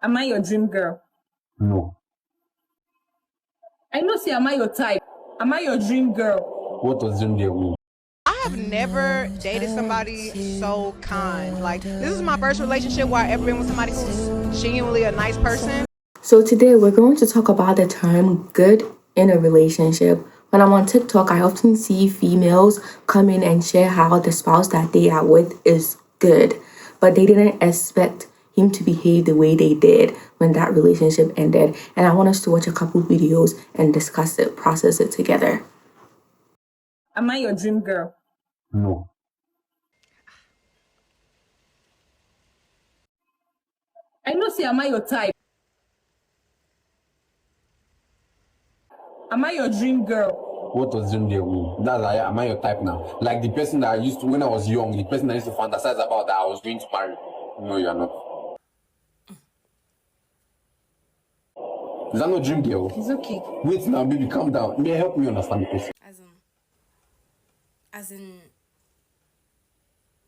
Am I your dream girl? No. I know, say, am I your type? Am I your dream girl? What does dream girl mean? I have never dated somebody so kind. Like, this is my first relationship where I ever been with somebody who's genuinely a nice person. So today we're going to talk about the term good in a relationship. When I'm on TikTok, I often see females come in and share how the spouse that they are with is good, but they didn't expect him to behave the way they did when that relationship ended. And I want us to watch a couple videos and discuss it, process it together. Am I your dream girl? No. I know, say, am I your type? Am I your dream girl? What does dream girl mean? That's like, am I your type now? Like the person that I used to, when I was young, the person I used to fantasize about that I was going to marry. No, you are not. Is that not dream girl? It's okay. Wait now, baby, calm down. May I help me understand the question? As in,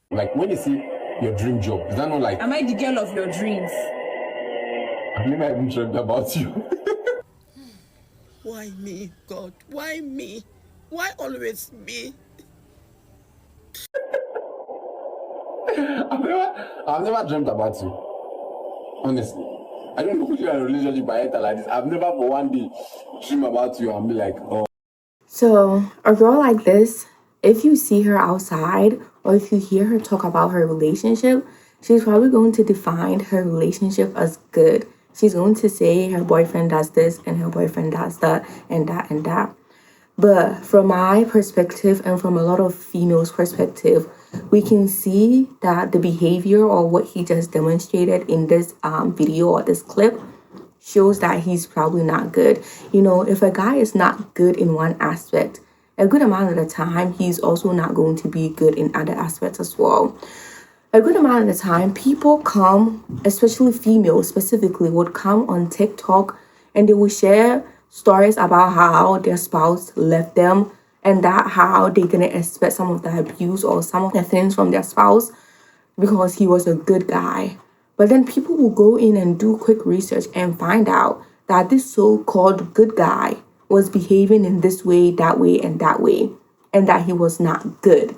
Like when you see your dream job, is that not like Am I the girl of your dreams? I've never even dreamt about you? Why me, God? Why me? Why always me? I've never dreamt about you. Honestly. I don't know if you're in a relationship by enter like this. I've never for one day dream about you and be like, oh. So a girl like this, if you see her outside or if you hear her talk about her relationship, she's probably going to define her relationship as good. She's going to say her boyfriend does this and her boyfriend does that and that and that. But from my perspective and from a lot of females' perspective, we can see that the behavior or what he just demonstrated in this video or this clip shows that he's probably not good. You know, if a guy is not good in one aspect, a good amount of the time, he's also not going to be good in other aspects as well. A good amount of the time, people come, especially females specifically, would come on TikTok and they will share stories about how their spouse left them and that how they didn't expect some of the abuse or some of the things from their spouse because he was a good guy. But then people will go in and do quick research and find out that this so-called good guy was behaving in this way, that way, and that way, and that he was not good.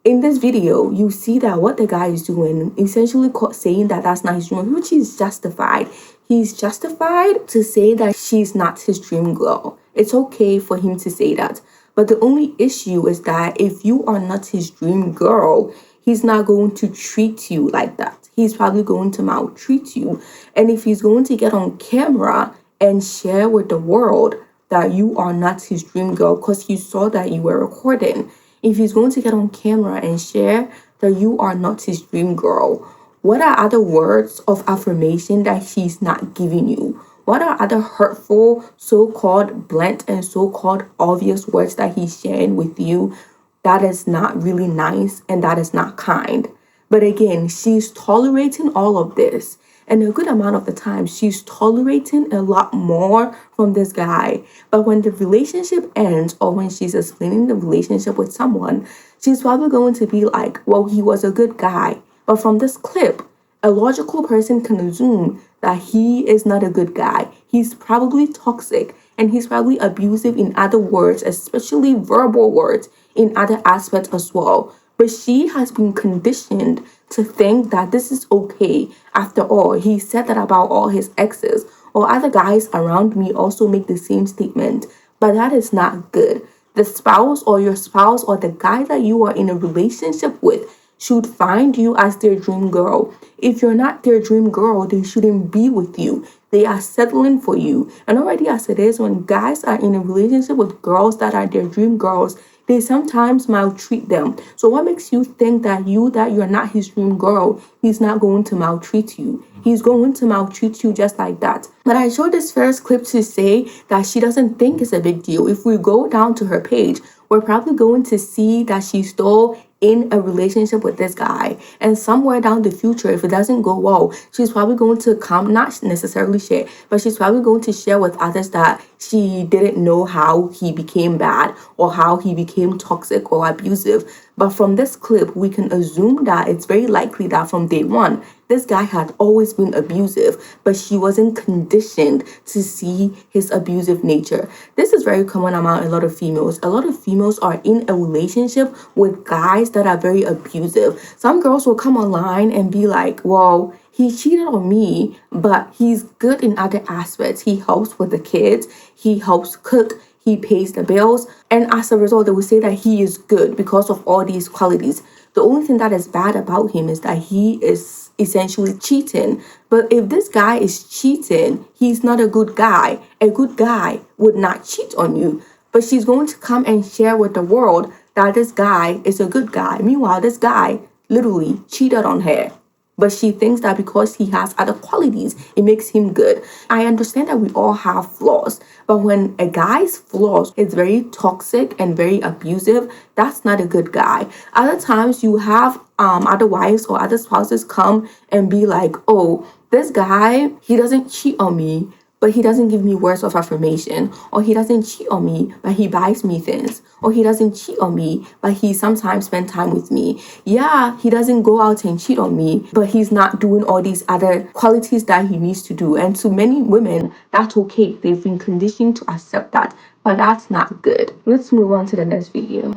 In this video, you see that what the guy is doing, essentially saying that that's not his dream, which is justified. He's justified to say that she's not his dream girl. It's okay for him to say that. But the only issue is that if you are not his dream girl, he's not going to treat you like that. He's probably going to maltreat you. And if he's going to get on camera and share with the world that you are not his dream girl because he saw that you were recording, if he's going to get on camera and share that you are not his dream girl, what are other words of affirmation that he's not giving you? What are other hurtful, so-called blunt and so-called obvious words that he's sharing with you that is not really nice and that is not kind? But again, she's tolerating all of this. And a good amount of the time, she's tolerating a lot more from this guy. But when the relationship ends or when she's explaining the relationship with someone, she's probably going to be like, well, he was a good guy. But from this clip, a logical person can assume that he is not a good guy. He's probably toxic and he's probably abusive in other words, especially verbal words in other aspects as well. But she has been conditioned to think that this is okay. After all, he said that about all his exes, or other guys around me also make the same statement. But that is not good. The spouse or your spouse or the guy that you are in a relationship with should find you as their dream girl. If you're not their dream girl, they shouldn't be with you. They are settling for you. And already as it is, when guys are in a relationship with girls that are their dream girls, they sometimes maltreat them. So what makes you think that you're not his dream girl, he's not going to maltreat you? He's going to maltreat you just like that. But I showed this first clip to say that she doesn't think it's a big deal. If we go down to her page, we're probably going to see that she's still in a relationship with this guy. And somewhere down the future, if it doesn't go well, she's probably going to come, not necessarily share, but she's probably going to share with others that she didn't know how he became bad or how he became toxic or abusive. But from this clip, we can assume that it's very likely that from day one, this guy had always been abusive, but she wasn't conditioned to see his abusive nature. This is very common among a lot of females. A lot of females are in a relationship with guys that are very abusive. Some girls will come online and be like, well, he cheated on me, but he's good in other aspects. He helps with the kids, he helps cook, he pays the bills, and as a result, they will say that he is good because of all these qualities. The only thing that is bad about him is that he is essentially cheating. But if this guy is cheating, he's not a good guy. A good guy would not cheat on you. But she's going to come and share with the world that this guy is a good guy. Meanwhile, this guy literally cheated on her. But she thinks that because he has other qualities, it makes him good. I understand that we all have flaws, but when a guy's flaws is very toxic and very abusive, that's not a good guy. Other times you have other wives or other spouses come and be like, oh, this guy, he doesn't cheat on me, but he doesn't give me words of affirmation, or he doesn't cheat on me, but he buys me things, or he doesn't cheat on me, but he sometimes spends time with me. Yeah, he doesn't go out and cheat on me, but he's not doing all these other qualities that he needs to do. And to many women, that's okay. They've been conditioned to accept that, but that's not good. Let's move on to the next video.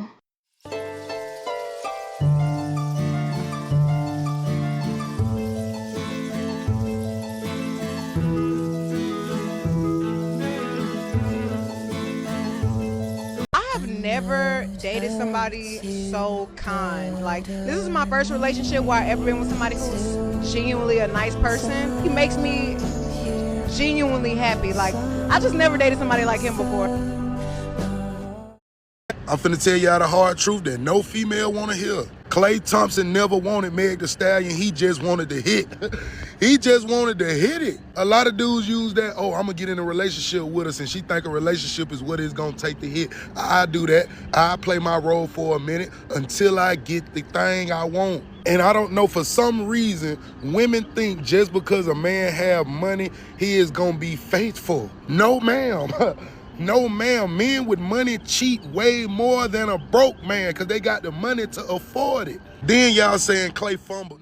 I've never dated somebody so kind. Like, this is my first relationship where I've ever been with somebody who's genuinely a nice person. He makes me genuinely happy. Like, I just never dated somebody like him before. I'm finna tell y'all the hard truth that no female wanna hear. Klay Thompson never wanted Meg Thee Stallion, he just wanted to hit. He just wanted to hit it. A lot of dudes use that, oh, I'm gonna get in a relationship with us, and she think a relationship is what it's gonna take to hit. I do that. I play my role for a minute until I get the thing I want. And I don't know, for some reason, women think just because a man have money, he is gonna be faithful. No, ma'am. No, ma'am. Men with money cheat way more than a broke man because they got the money to afford it. Then y'all saying Klay fumbled.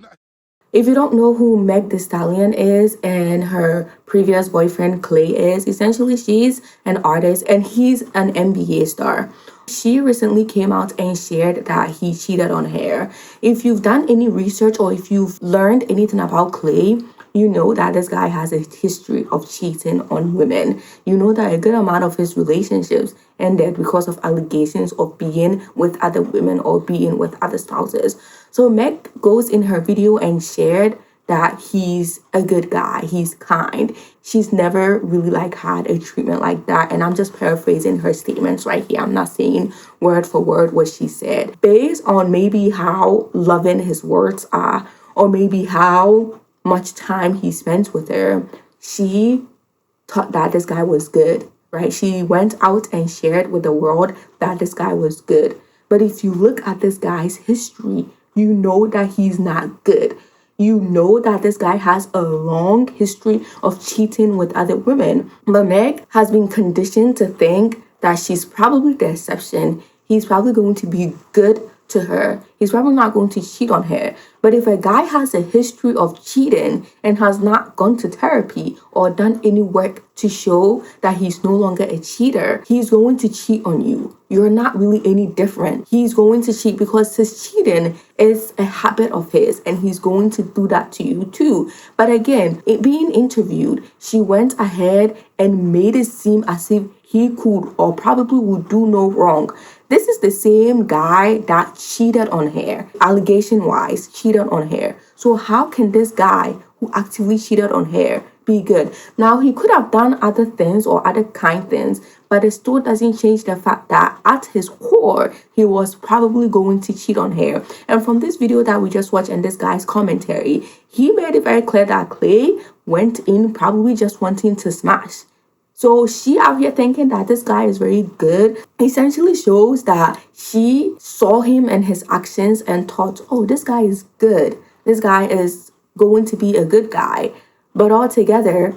If you don't know who Meg Thee Stallion is and her previous boyfriend Klay is, essentially she's an artist and he's an NBA star. She recently came out and shared that he cheated on her. If you've done any research or if you've learned anything about Klay, you know that this guy has a history of cheating on women. You know that a good amount of his relationships ended because of allegations of being with other women or being with other spouses. So Meg goes in her video and shared that he's a good guy, he's kind. She's never really had a treatment like that. And I'm just paraphrasing her statements right here. I'm not saying word for word what she said. Based on maybe how loving his words are, or maybe how much time he spent with her, she thought that this guy was good, right? She went out and shared with the world that this guy was good. But if you look at this guy's history, you know that he's not good. You know that this guy has a long history of cheating with other women. But Meg has been conditioned to think that she's probably the exception. He's probably going to be good to her. He's probably not going to cheat on her. But if a guy has a history of cheating and has not gone to therapy or done any work to show that he's no longer a cheater, he's going to cheat on you. You're not really any different. He's going to cheat because his cheating is a habit of his, and he's going to do that to you too. But again, being interviewed, she went ahead and made it seem as if he could or probably would do no wrong. This is the same guy that cheated on her, allegation-wise, cheated on her. So how can this guy who actively cheated on her be good? Now, he could have done other things or other kind things, but it still doesn't change the fact that at his core, he was probably going to cheat on her. And from this video that we just watched and this guy's commentary, he made it very clear that Klay went in probably just wanting to smash. So she out here thinking that this guy is very good essentially shows that she saw him and his actions and thought, oh, this guy is good. This guy is going to be a good guy. But altogether,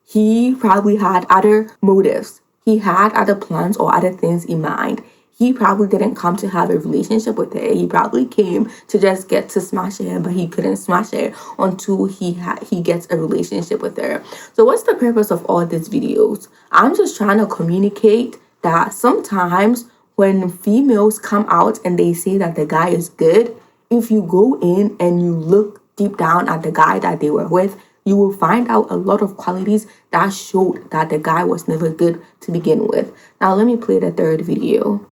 he probably had other motives. He had other plans or other things in mind. he probably didn't come to have a relationship with her. He probably came to just get to smash her, but he couldn't smash her until he gets a relationship with her. So what's the purpose of all these videos? I'm just trying to communicate that sometimes when females come out and they say that the guy is good, if you go in and you look deep down at the guy that they were with, you will find out a lot of qualities that showed that the guy was never good to begin with. Now let me play the third video.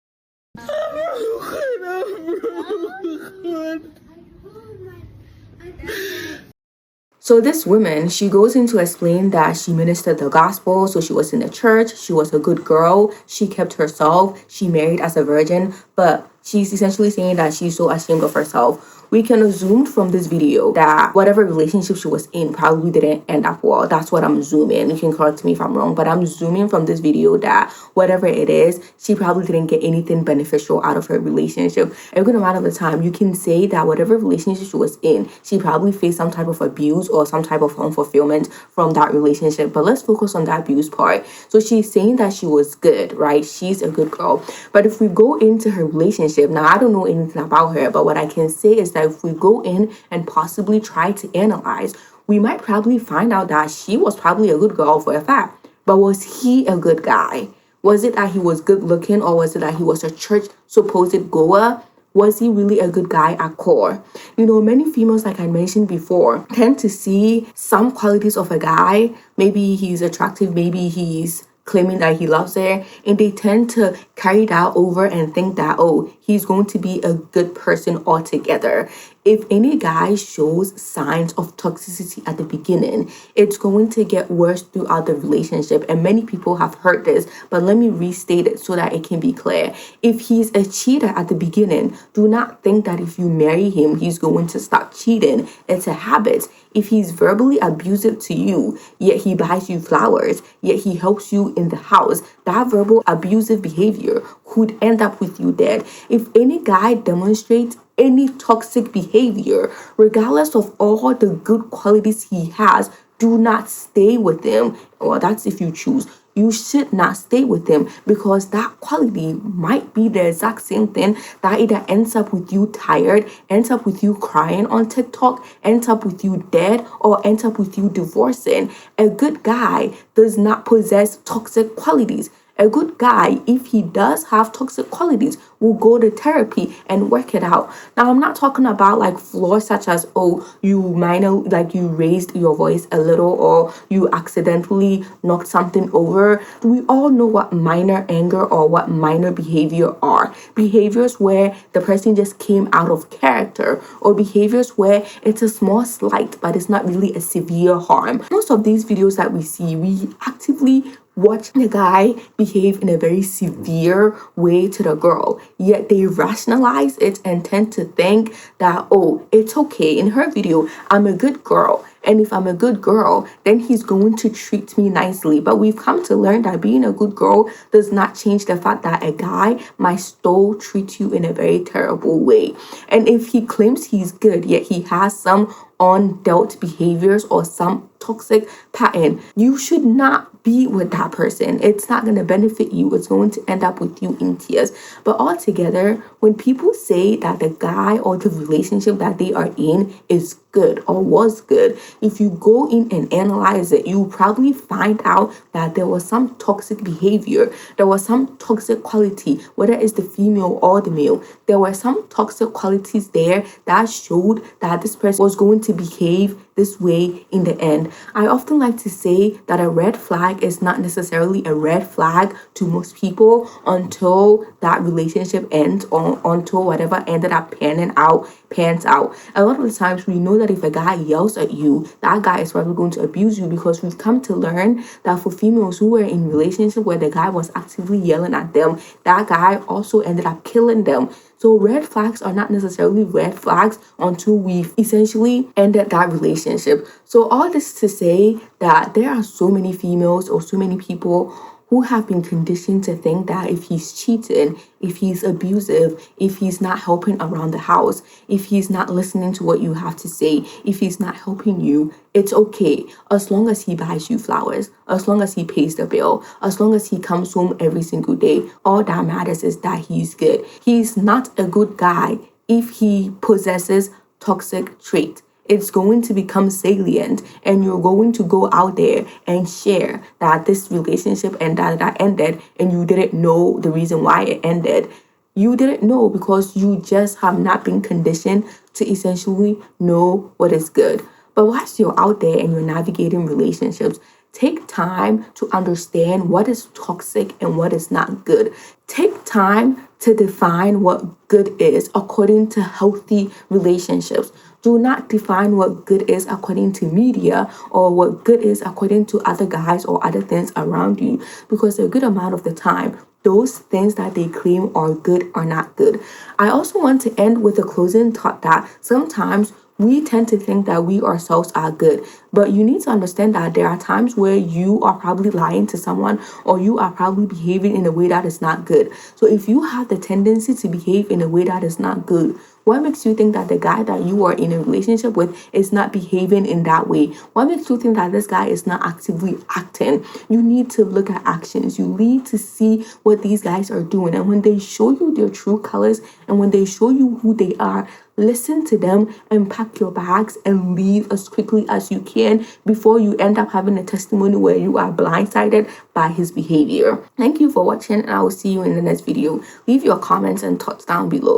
So this woman, she goes in to explain that she ministered the gospel, so she was in the church, she was a good girl, she kept herself, she married as a virgin, but she's essentially saying that she's so ashamed of herself. We can assume from this video that whatever relationship she was in probably didn't end up well. That's what I'm assuming. You can correct me if I'm wrong, but I'm assuming from this video that whatever it is, she probably didn't get anything beneficial out of her relationship. A good amount of the time, you can say that whatever relationship she was in, she probably faced some type of abuse or some type of unfulfillment from that relationship. But let's focus on that abuse part. So she's saying that she was good, right? She's a good girl. But if we go into her relationship, now I don't know anything about her, but what I can say is that if we go in and possibly try to analyze, we might probably find out that she was probably a good girl for a fact. But was he a good guy? Was it that he was good looking, or was it that he was a church supposed goer? Was he really a good guy at core? You know, many females, like I mentioned before, tend to see some qualities of a guy. Maybe he's attractive, maybe he's claiming that he loves her, and they tend to carry that over and think that, oh, he's going to be a good person altogether. If any guy shows signs of toxicity at the beginning, it's going to get worse throughout the relationship. And many people have heard this, but let me restate it so that it can be clear. If he's a cheater at the beginning, do not think that if you marry him, he's going to stop cheating. It's a habit. If he's verbally abusive to you, yet he buys you flowers, yet he helps you in the house, that verbal abusive behavior could end up with you dead. If any guy demonstrates any toxic behavior, regardless of all the good qualities he has, do not stay with him. Well, that's if you choose. You should not stay with him, because that quality might be the exact same thing that either ends up with you tired, ends up with you crying on TikTok, ends up with you dead, or ends up with you divorcing. A good guy does not possess toxic qualities. A good guy, if he does have toxic qualities, will go to therapy and work it out. Now, I'm not talking about like flaws such as, oh, you raised your voice a little, or you accidentally knocked something over. We all know what minor anger or what minor behavior are. Behaviors where the person just came out of character, or behaviors where it's a small slight, but it's not really a severe harm. Most of these videos that we see, we actively watch the guy behave in a very severe way to the girl, yet they rationalize it and tend to think that, oh, it's okay. In her video, I'm a good girl, and if I'm a good girl, then he's going to treat me nicely. But we've come to learn that being a good girl does not change the fact that a guy might still treat you in a very terrible way. And if he claims he's good, yet he has some undealt behaviors or some toxic pattern, you should not be with that person. It's not going to benefit you. It's going to end up with you in tears. But altogether, when people say that the guy or the relationship that they are in is good or was good, if you go in and analyze it, you probably find out that there was some toxic behavior, there was some toxic quality, whether it's the female or the male. There were some toxic qualities there that showed that this person was going to behave this way in the end. I often like to say that a red flag is not necessarily a red flag to most people until that relationship ends, or until whatever ended up pans out. A lot of the times we know that if a guy yells at you, that guy is probably going to abuse you, because we've come to learn that for females who were in relationship where the guy was actively yelling at them, that guy also ended up killing them. So red flags are not necessarily red flags until we've essentially ended that relationship. So all this to say that there are so many females or so many people who have been conditioned to think that if he's cheating, if he's abusive, if he's not helping around the house, if he's not listening to what you have to say, if he's not helping you, it's okay as long as he buys you flowers, as long as he pays the bill, as long as he comes home every single day. All that matters is that he's good. He's not a good guy if he possesses toxic traits. It's going to become salient, and you're going to go out there and share that this relationship and that ended, and you didn't know the reason why it ended. You didn't know because you just have not been conditioned to essentially know what is good. But whilst you're out there and you're navigating relationships, take time to understand what is toxic and what is not good. Take time to define what good is according to healthy relationships. Do not define what good is according to media or what good is according to other guys or other things around you, because a good amount of the time, those things that they claim are good are not good. I also want to end with a closing thought that sometimes we tend to think that we ourselves are good, but you need to understand that there are times where you are probably lying to someone or you are probably behaving in a way that is not good. So if you have the tendency to behave in a way that is not good, what makes you think that the guy that you are in a relationship with is not behaving in that way? What makes you think that this guy is not actively acting? You need to look at actions. You need to see what these guys are doing. And when they show you their true colors and when they show you who they are, listen to them and pack your bags and leave as quickly as you can before you end up having a testimony where you are blindsided by his behavior. Thank you for watching, and I will see you in the next video. Leave your comments and thoughts down below.